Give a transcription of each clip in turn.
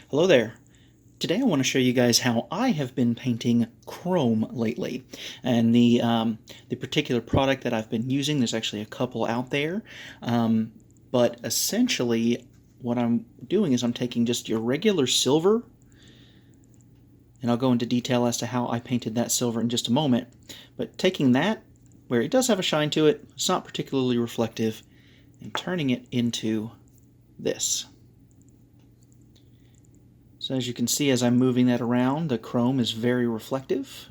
Hello there. Today I want to show you guys how I have been painting chrome lately. And the particular product that I've been using, there's actually a couple out there. But essentially what I'm doing is I'm taking just your regular silver, and I'll go into detail as to how I painted that silver in just a moment. But taking that, where it does have a shine to it, it's not particularly reflective, and turning it into this. So as you can see, as I'm moving that around, the chrome is very reflective.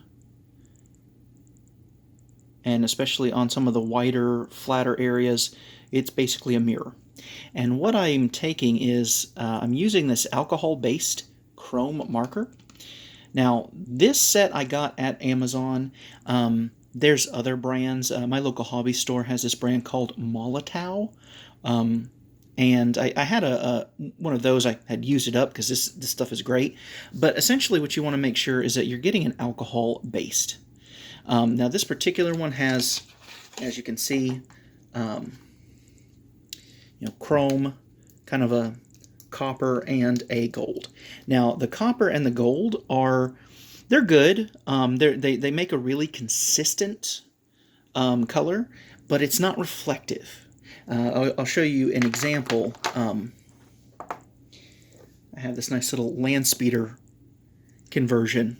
And especially on some of the wider, flatter areas, it's basically a mirror. And what I'm taking is, I'm using this alcohol-based chrome marker. Now, this set I got at Amazon. There's other brands. My local hobby store has this brand called Molotov. And I had one of those. I had used it up because this stuff is great. But essentially what you want to make sure is that you're getting an alcohol based. Now this particular one has, as you can see, chrome, kind of a copper and a gold. Now the copper and the gold they're good. They make a really consistent color, but it's not reflective. I'll show you an example. I have this nice little land speeder conversion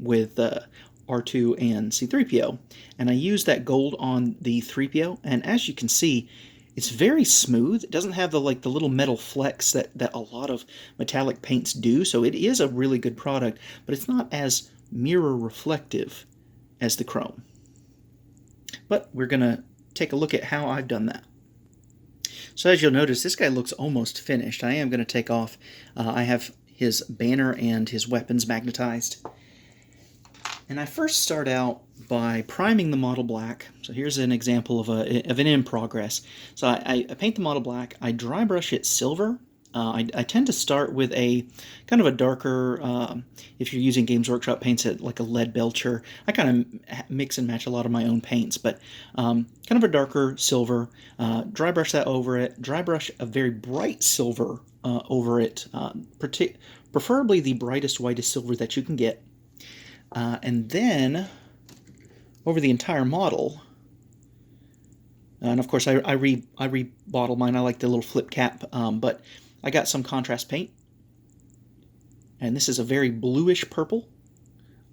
with R2 and C3PO, and I use that gold on the 3PO, and as you can see, it's very smooth. It doesn't have the little metal flecks that a lot of metallic paints do, so it is a really good product, but it's not as mirror reflective as the chrome. But we're going to take a look at how I've done that. So as you'll notice, this guy looks almost finished. I am going to take off. I have his banner and his weapons magnetized. And I first start out by priming the model black. So here's an example of an in progress. So I paint the model black. I dry brush it silver. I tend to start with a kind of a darker, if you're using Games Workshop paints, like a lead belcher. I kind of mix and match a lot of my own paints, but kind of a darker silver. Dry brush that over it. Dry brush a very bright silver over it, preferably the brightest, whitest silver that you can get. And then over the entire model. And of course, I rebottle mine. I like the little flip cap, but I got some contrast paint, and this is a very bluish purple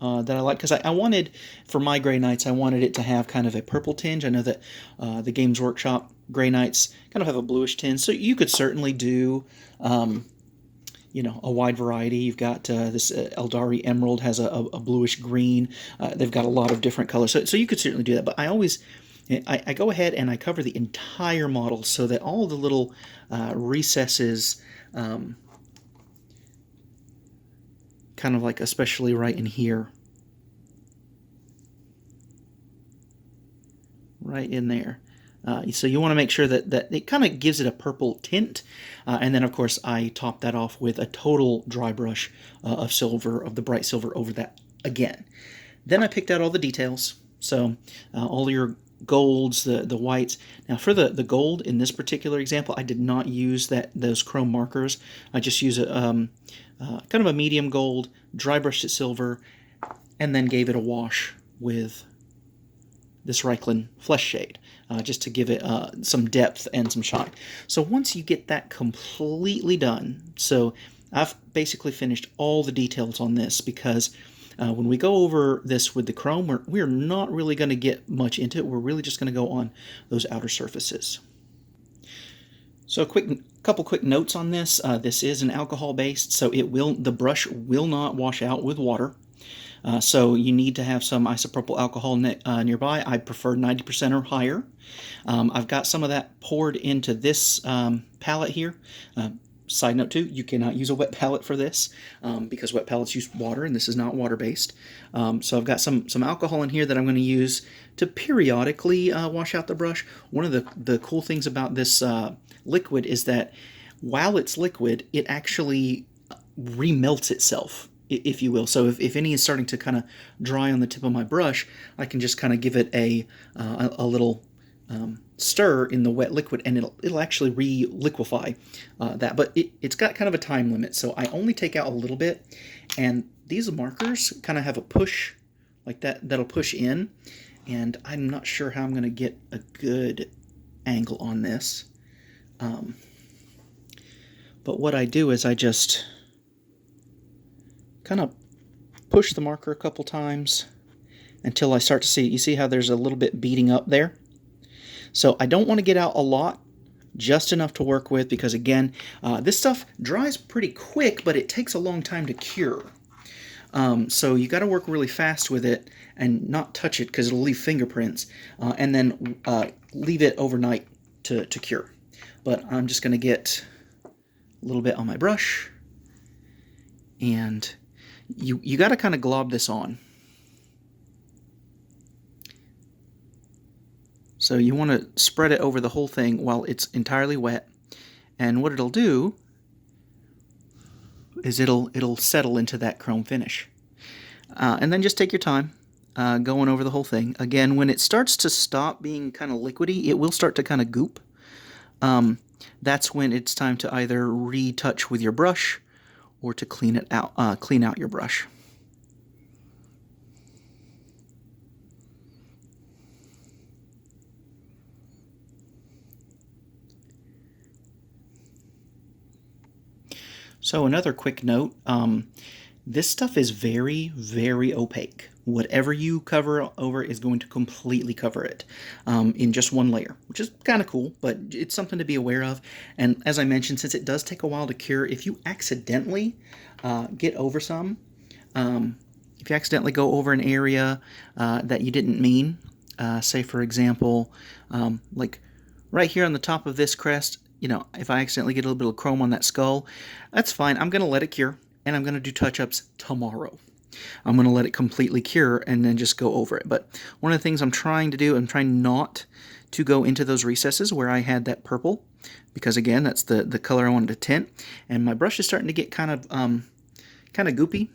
that I like, because I wanted, for my Grey Knights, I wanted it to have kind of a purple tinge. I know that the Games Workshop Grey Knights kind of have a bluish tinge, so you could certainly do a wide variety. You've got this Eldari Emerald has a bluish green. They've got a lot of different colors, so you could certainly do that, but I go ahead and I cover the entire model so that all the little recesses, kind of like especially right in here, right in there. So you want to make sure that it kind of gives it a purple tint, and then of course I top that off with a total dry brush of silver, of the bright silver over that again. Then I picked out all the details, so all your golds, the whites. Now for the gold in this particular example, I did not use those chrome markers. I just use a kind of a medium gold, dry brushed it silver, and then gave it a wash with this Reikland Flesh Shade, just to give it some depth and some shine. So once you get that completely done, so I've basically finished all the details on this, because when we go over this with the chrome, we're not really going to get much into it. We're really just going to go on those outer surfaces. So a couple quick notes on this. This is an alcohol-based, so the brush will not wash out with water. So you need to have some isopropyl alcohol nearby. I prefer 90% or higher. I've got some of that poured into this palette here. Side note too, you cannot use a wet palette for this, because wet palettes use water, and this is not water-based. So I've got some alcohol in here that I'm going to use to periodically wash out the brush. One of the cool things about this liquid is that while it's liquid, it actually remelts itself, if you will. So if any is starting to kind of dry on the tip of my brush, I can just kind of give it a little stir in the wet liquid, and it'll actually re-liquefy that. But it's got kind of a time limit, so I only take out a little bit, and these markers kind of have a push like that that'll push in, and I'm not sure how I'm going to get a good angle on this. But what I do is I just kind of push the marker a couple times until I start to see, you see how there's a little bit beading up there? So I don't want to get out a lot, just enough to work with, because again, this stuff dries pretty quick, but it takes a long time to cure. So you got to work really fast with it and not touch it because it'll leave fingerprints, and then leave it overnight to cure. But I'm just going to get a little bit on my brush, and you got to kind of glob this on. So you want to spread it over the whole thing while it's entirely wet, and what it'll do is it'll settle into that chrome finish. And then just take your time going over the whole thing. Again, when it starts to stop being kind of liquidy, it will start to kind of goop. That's when it's time to either retouch with your brush or to clean it out, clean out your brush. So another quick note, this stuff is very, very opaque. Whatever you cover over is going to completely cover it in just one layer, which is kind of cool, but it's something to be aware of. And as I mentioned, since it does take a while to cure, if you accidentally get over some, if you accidentally go over an area that you didn't mean, say for example, like right here on the top of this crest, you know, if I accidentally get a little bit of chrome on that skull, that's fine. I'm going to let it cure, and I'm going to do touch-ups tomorrow. I'm going to let it completely cure and then just go over it. But one of the things I'm trying to do, I'm trying not to go into those recesses where I had that purple, because again, that's the color I wanted to tint. And my brush is starting to get kind of goopy.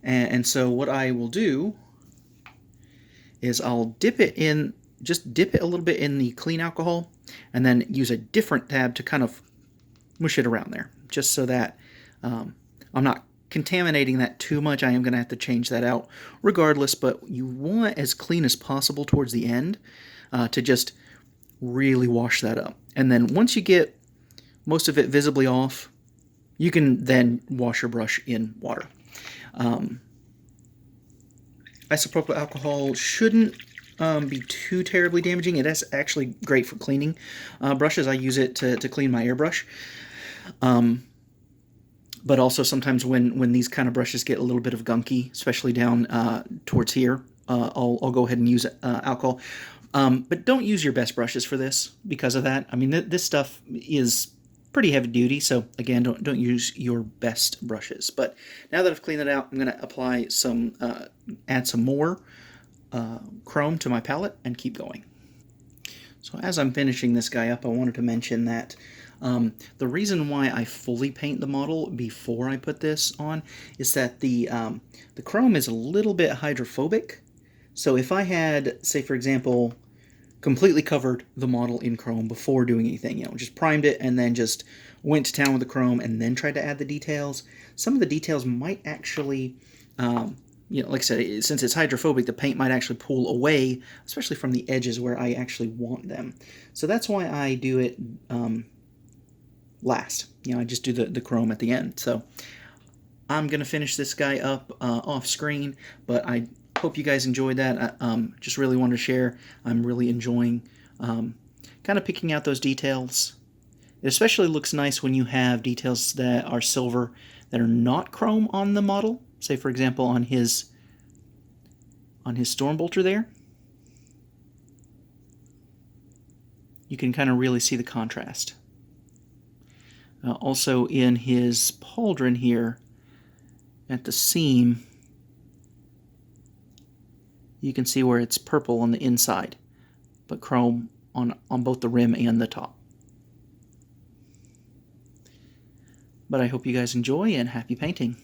And so what I will do is I'll dip it in, just dip it a little bit in the clean alcohol, and then use a different tab to kind of mush it around there, just so that I'm not contaminating that too much. I am going to have to change that out regardless, but you want as clean as possible towards the end to just really wash that up. And then once you get most of it visibly off, you can then wash your brush in water. Isopropyl alcohol shouldn't be too terribly damaging. It is actually great for cleaning brushes. I use it to clean my airbrush. But also sometimes when these kind of brushes get a little bit of gunky, especially down towards here, I'll go ahead and use alcohol. But don't use your best brushes for this because of that. I mean, this stuff is pretty heavy duty, so again, don't use your best brushes. But now that I've cleaned it out, I'm going to apply some, add some more chrome to my palette and keep going. So as I'm finishing this guy up, I wanted to mention that the reason why I fully paint the model before I put this on is that the chrome is a little bit hydrophobic. So if I had, say for example, completely covered the model in chrome before doing anything, you know, just primed it and then just went to town with the chrome and then tried to add the details, some of the details might actually, you know, like I said, since it's hydrophobic, the paint might actually pull away, especially from the edges where I actually want them. So that's why I do it last. You know, I just do the chrome at the end. So I'm going to finish this guy up off screen, but I hope you guys enjoyed that. I just really wanted to share. I'm really enjoying kind of picking out those details. It especially looks nice when you have details that are silver that are not chrome on the model. Say, for example, on his storm bolter there. You can kind of really see the contrast. Also in his pauldron here at the seam, you can see where it's purple on the inside, but chrome on both the rim and the top. But I hope you guys enjoy and happy painting.